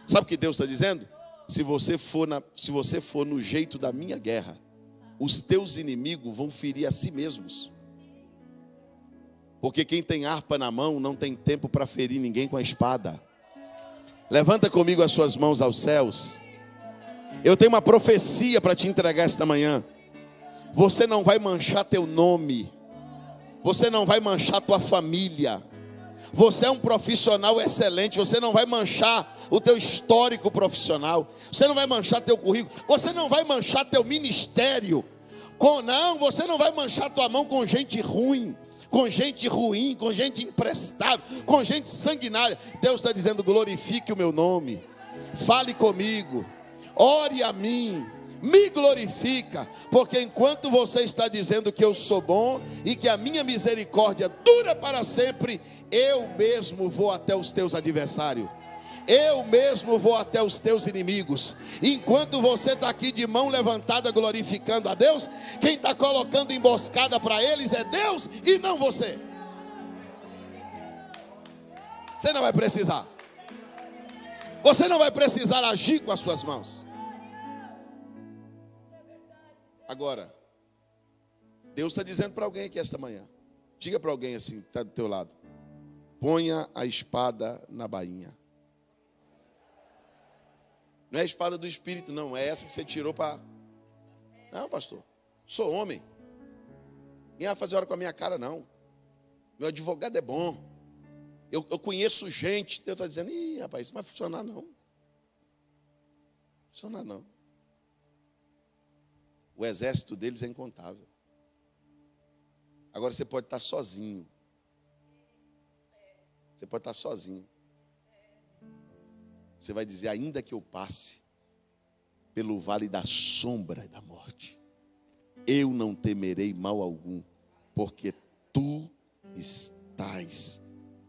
Sabe o que Deus está dizendo? Se você for no jeito da minha guerra, os teus inimigos vão ferir a si mesmos. Porque quem tem harpa na mão não tem tempo para ferir ninguém com a espada. Levanta comigo as suas mãos aos céus. Eu tenho uma profecia para te entregar esta manhã. Você não vai manchar teu nome. Você não vai manchar tua família. Você é um profissional excelente. Você não vai manchar o teu histórico profissional. Você não vai manchar teu currículo. Você não vai manchar teu ministério. Você não vai manchar tua mão com gente ruim, com gente ruim, com gente imprestável, com gente sanguinária. Deus está dizendo: glorifique o meu nome. Fale comigo. Ore a mim. Me glorifica, porque enquanto você está dizendo que eu sou bom e que a minha misericórdia dura para sempre, eu mesmo vou até os teus adversários. Eu mesmo vou até os teus inimigos. Enquanto você está aqui de mão levantada glorificando a Deus, quem está colocando emboscada para eles é Deus e não você. Você não vai precisar. Você não vai precisar agir com as suas mãos. Agora, Deus está dizendo para alguém aqui esta manhã. Diga para alguém assim, está do teu lado. Ponha a espada na bainha. Não é a espada do Espírito, não. É essa que você tirou para... Não, pastor. Sou homem. Ninguém vai fazer hora com a minha cara, não. Meu advogado é bom. Eu conheço gente. Deus está dizendo, ih, rapaz, isso não vai funcionar, não. Não vai funcionar, não. O exército deles é incontável. Agora você pode estar sozinho. Você pode estar sozinho. Você vai dizer, ainda que eu passe pelo vale da sombra e da morte, eu não temerei mal algum, porque tu estás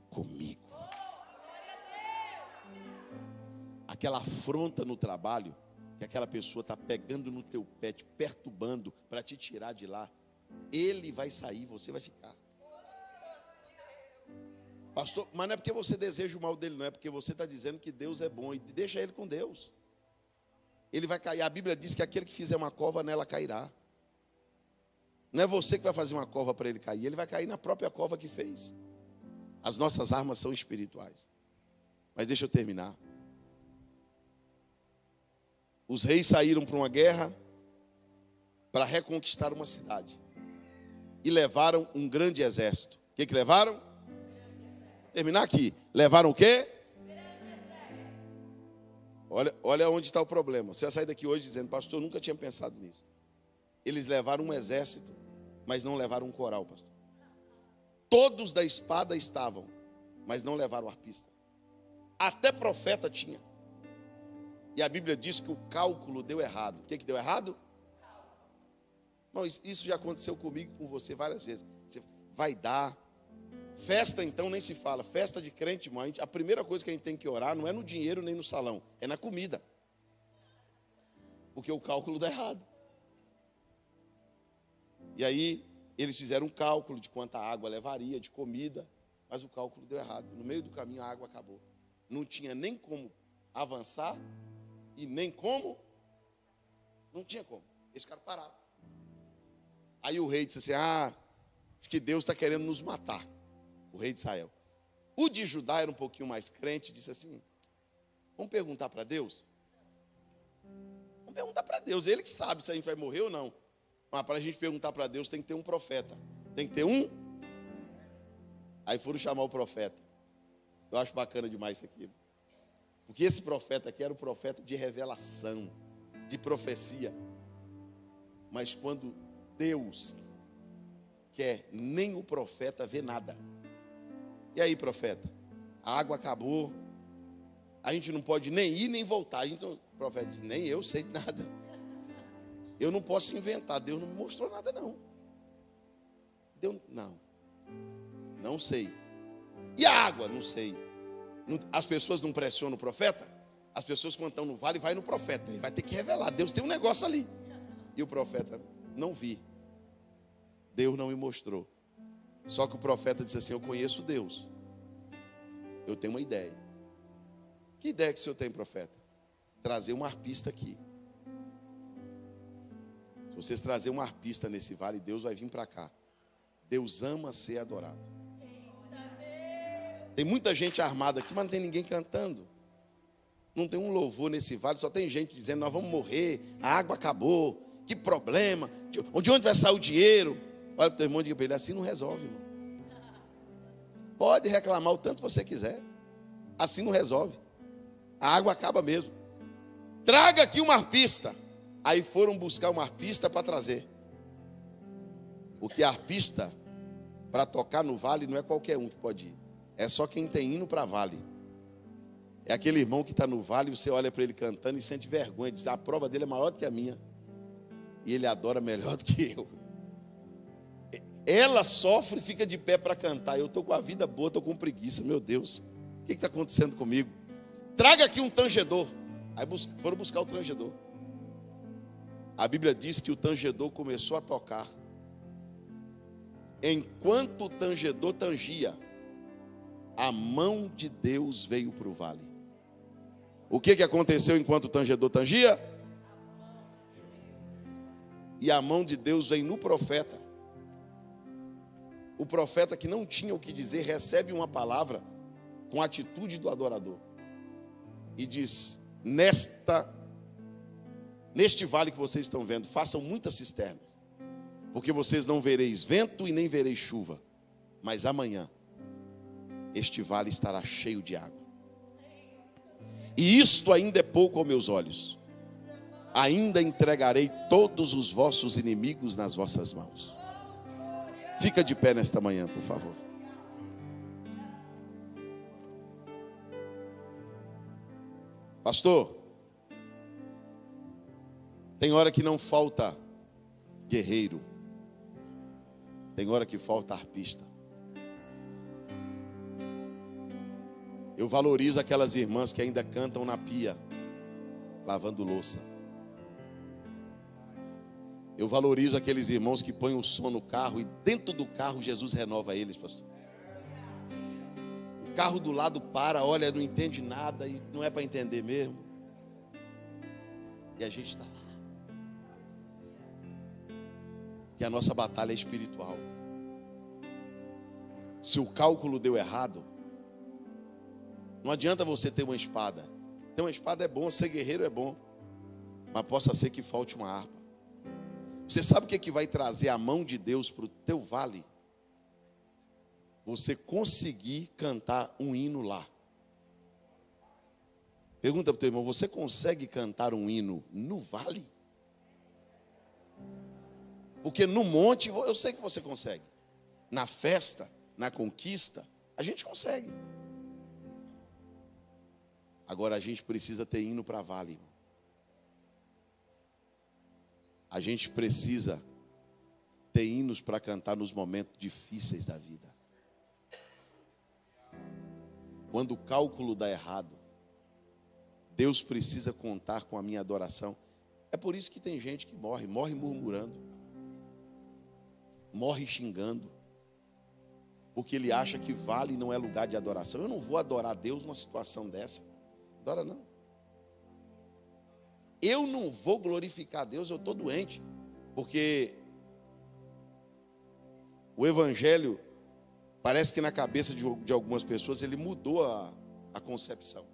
comigo. Aquela afronta no trabalho, que aquela pessoa está pegando no teu pé, te perturbando para te tirar de lá, ele vai sair, você vai ficar. Pastor, mas não é porque você deseja o mal dele, não é porque você está dizendo que Deus é bom e deixa ele com Deus. Ele vai cair. A Bíblia diz que aquele que fizer uma cova nela cairá. Não é você que vai fazer uma cova para ele cair, ele vai cair na própria cova que fez. As nossas armas são espirituais. Mas deixa eu terminar. Os reis saíram para uma guerra para reconquistar uma cidade e levaram um grande exército. O que levaram? Terminar aqui. Levaram o quê? Olha onde está o problema. Você vai sair daqui hoje dizendo, pastor, eu nunca tinha pensado nisso. Eles levaram um exército, mas não levaram um coral, pastor. Todos da espada estavam, mas não levaram arpista. Até profeta tinha. E a Bíblia diz que o cálculo deu errado. O que deu errado? Não, isso já aconteceu comigo e com você várias vezes. Você vai dar. Festa então nem se fala. Festa de crente, irmão, a primeira coisa que a gente tem que orar não é no dinheiro nem no salão. É na comida. Porque o cálculo dá errado. E aí eles fizeram um cálculo de quanta água levaria, de comida. Mas o cálculo deu errado. No meio do caminho a água acabou. Não tinha nem como avançar. E nem como. Não tinha como. Eles ficaram parados. Aí o rei disse assim, acho que Deus está querendo nos matar. O rei de Israel. O de Judá era um pouquinho mais crente, disse assim, vamos perguntar para Deus? Vamos perguntar para Deus, ele que sabe se a gente vai morrer ou não. Mas para a gente perguntar para Deus tem que ter um profeta. Tem que ter um. Aí foram chamar o profeta. Eu acho bacana demais isso aqui. Porque esse profeta aqui era o profeta de revelação, de profecia. Mas quando Deus quer, nem o profeta vê nada. E aí, profeta? A água acabou. A gente não pode nem ir nem voltar. Então, o profeta diz, nem eu sei nada. Eu não posso inventar. Deus não me mostrou nada, não. Não sei. E a água? Não sei. As pessoas não pressionam o profeta? As pessoas quando estão no vale, vai no profeta. Ele vai ter que revelar. Deus tem um negócio ali. E o profeta, não vi. Deus não me mostrou. Só que o profeta disse assim, eu conheço Deus. Eu tenho uma ideia. Que ideia que o senhor tem, profeta? Trazer um arpista aqui. Se vocês trazerem um arpista nesse vale, Deus vai vir para cá. Deus ama ser adorado. Tem muita gente armada aqui, mas não tem ninguém cantando. Não tem um louvor nesse vale, só tem gente dizendo, nós vamos morrer, a água acabou, que problema, de onde vai sair o dinheiro? Olha para o teu irmão e diga para ele, assim não resolve, irmão. Pode reclamar o tanto você quiser. Assim não resolve. A água acaba mesmo. Traga aqui uma arpista. Aí foram buscar uma arpista para trazer. Porque a arpista, para tocar no vale, não é qualquer um que pode ir. É só quem tem hino para vale. É aquele irmão que está no vale, você olha para ele cantando e sente vergonha. Diz, a prova dele é maior do que a minha. E ele adora melhor do que eu. Ela sofre e fica de pé para cantar. Eu estou com a vida boa, estou com preguiça. Meu Deus, o que está acontecendo comigo? Traga aqui um tangedor. Aí foram buscar o tangedor. A Bíblia diz que o tangedor começou a tocar. Enquanto o tangedor tangia, a mão de Deus veio para o vale. O que aconteceu enquanto o tangedor tangia? E a mão de Deus vem no profeta. O profeta que não tinha o que dizer, recebe uma palavra com a atitude do adorador. E diz: neste vale que vocês estão vendo, façam muitas cisternas, porque vocês não vereis vento e nem vereis chuva, mas amanhã este vale estará cheio de água. E isto ainda é pouco aos meus olhos. Ainda entregarei todos os vossos inimigos nas vossas mãos. Fica de pé nesta manhã, por favor. Pastor, tem hora que não falta guerreiro. Tem hora que falta arpista. Eu valorizo aquelas irmãs que ainda cantam na pia, lavando louça. Eu valorizo aqueles irmãos que põem o som no carro e dentro do carro Jesus renova eles, pastor. O carro do lado para, olha, não entende nada e não é para entender mesmo. E a gente está lá. E a nossa batalha é espiritual. Se o cálculo deu errado, não adianta você ter uma espada. Ter uma espada é bom, ser guerreiro é bom, mas possa ser que falte uma harpa. Você sabe o que vai trazer a mão de Deus para o teu vale? Você conseguir cantar um hino lá. Pergunta para o teu irmão: você consegue cantar um hino no vale? Porque no monte, eu sei que você consegue. Na festa, na conquista, a gente consegue. Agora a gente precisa ter hino para vale, irmão. A gente precisa ter hinos para cantar nos momentos difíceis da vida. Quando o cálculo dá errado, Deus precisa contar com a minha adoração. É por isso que tem gente que morre murmurando, morre xingando, porque ele acha que vale não é lugar de adoração. Eu não vou adorar Deus numa situação dessa. Adora não. Eu não vou glorificar a Deus, eu estou doente. Porque o evangelho, parece que na cabeça de algumas pessoas, ele mudou a concepção.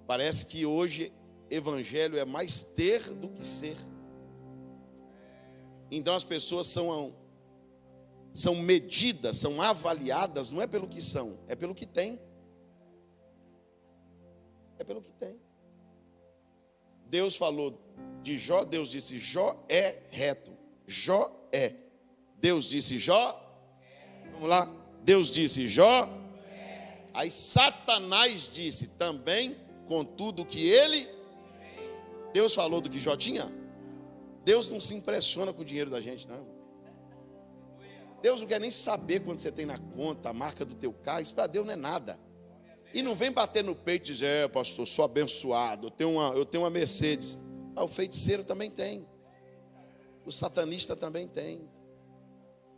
Parece que hoje evangelho é mais ter do que ser. Então as pessoas são medidas, são avaliadas, não é pelo que são, é pelo que tem. É pelo que tem. Deus falou de Jó, Deus disse: Jó é reto. Jó é. Deus disse: Jó. Vamos lá. Deus disse: Jó. Aí Satanás disse também, com tudo que ele. Deus falou do que Jó tinha. Deus não se impressiona com o dinheiro da gente, não. Deus não quer nem saber quando você tem na conta a marca do teu carro. Isso para Deus não é nada. E não vem bater no peito e dizer: pastor, sou abençoado, eu tenho uma Mercedes. O feiticeiro também tem. O satanista também tem.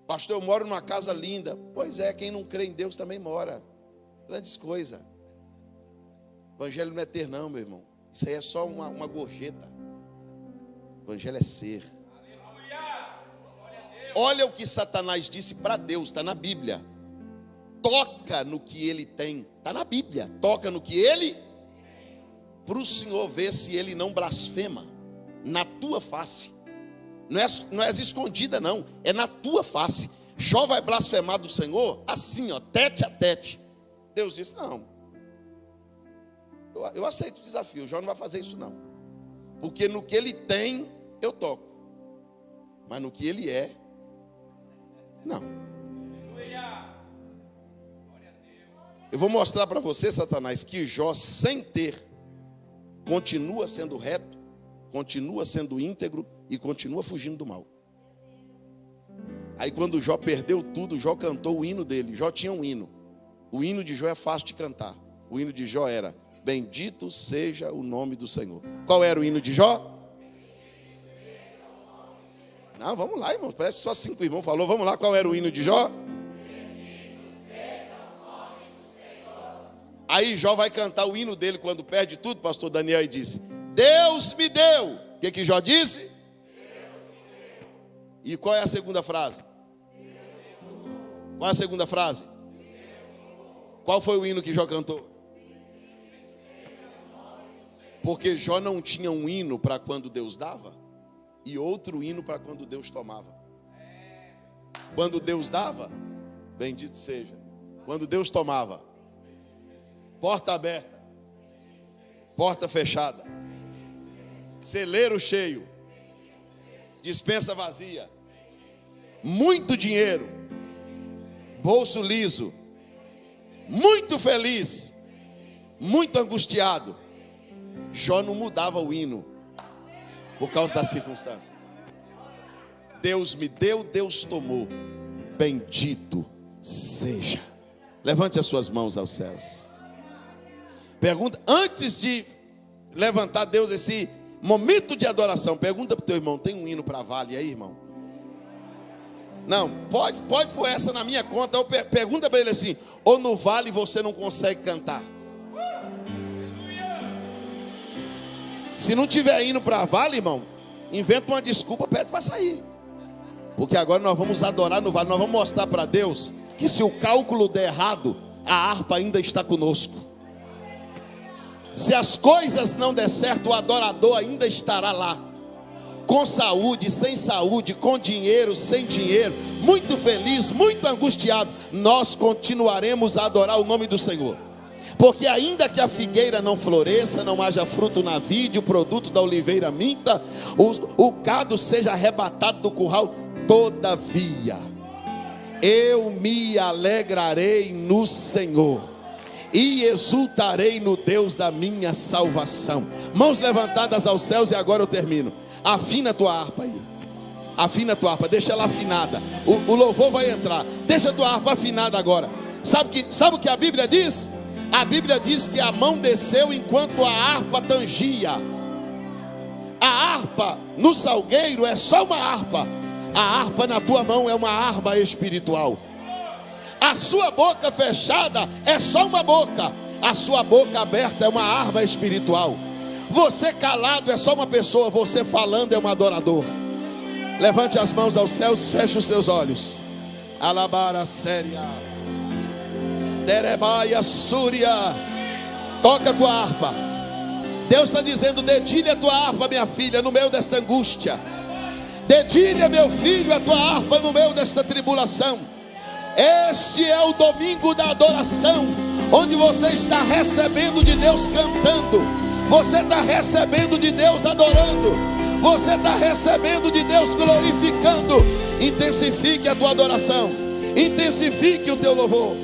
Pastor, eu moro numa casa linda. Pois é, quem não crê em Deus também mora. Grandes coisas. Evangelho não é ter não, meu irmão. Isso aí é só uma gorjeta. Evangelho é ser. Olha o que Satanás disse para Deus, está na Bíblia. Toca no que ele tem. Está na Bíblia. Toca no que ele. Para o Senhor ver se ele não blasfema. Na tua face. Não é escondida não. É na tua face. Jó vai blasfemar do Senhor assim, ó, tete a tete. Deus disse: não. Eu aceito o desafio. Jó não vai fazer isso não. Porque no que ele tem, eu toco. Mas no que ele é, não. Eu vou mostrar para você, Satanás, que Jó, sem ter, continua sendo reto, continua sendo íntegro e continua fugindo do mal. Aí quando Jó perdeu tudo, Jó cantou o hino dele. Jó tinha um hino. O hino de Jó é fácil de cantar. O hino de Jó era: Bendito seja o nome do Senhor. Qual era o hino de Jó? Não, vamos lá, irmãos. Parece que só 5 irmãos falou. Vamos lá, qual era o hino de Jó? Aí Jó vai cantar o hino dele quando perde tudo, pastor Daniel, e disse: Deus me deu. O que Jó disse? E qual é a segunda frase? Qual é a segunda frase? Qual foi o hino que Jó cantou? Porque Jó não tinha um hino para quando Deus dava e outro hino para quando Deus tomava. Quando Deus dava, bendito seja. Quando Deus tomava, porta aberta, porta fechada, celeiro cheio, despensa vazia, muito dinheiro, bolso liso, muito feliz, muito angustiado. Jó não mudava o hino por causa das circunstâncias. Deus me deu, Deus tomou. Bendito seja. Levante as suas mãos aos céus. Pergunta, antes de levantar Deus esse momento de adoração, pergunta para o teu irmão: tem um hino para Vale aí, irmão? Não, pode pôr essa na minha conta. Pergunta para ele assim: ou no Vale você não consegue cantar? Se não tiver hino para Vale, irmão, inventa uma desculpa, pede para sair. Porque agora nós vamos adorar no Vale. Nós vamos mostrar para Deus que se o cálculo der errado, a harpa ainda está conosco. Se as coisas não der certo, o adorador ainda estará lá. Com saúde, sem saúde, com dinheiro, sem dinheiro, muito feliz, muito angustiado, nós continuaremos a adorar o nome do Senhor. Porque ainda que a figueira não floresça, não haja fruto na vide, o produto da oliveira minta, o gado seja arrebatado do curral, todavia eu me alegrarei no Senhor e exultarei no Deus da minha salvação. Mãos levantadas aos céus, e agora eu termino. Afina a tua harpa aí. Afina a tua harpa, deixa ela afinada. O louvor vai entrar. Deixa a tua harpa afinada agora. Sabe o que a Bíblia diz? A Bíblia diz que a mão desceu enquanto a harpa tangia. A harpa no salgueiro é só uma harpa. A harpa na tua mão é uma arma espiritual. A sua boca fechada é só uma boca. A sua boca aberta é uma arma espiritual. Você calado é só uma pessoa. Você falando é um adorador. Levante as mãos aos céus, feche os seus olhos. Alabara séria. Derebaia súria. Toca a tua harpa. Deus está dizendo: dedilha a tua harpa, minha filha, no meio desta angústia. Dedilha, meu filho, a tua harpa no meio desta tribulação. Este é o domingo da adoração, onde você está recebendo de Deus cantando, você está recebendo de Deus adorando, você está recebendo de Deus glorificando. Intensifique a tua adoração, intensifique o teu louvor.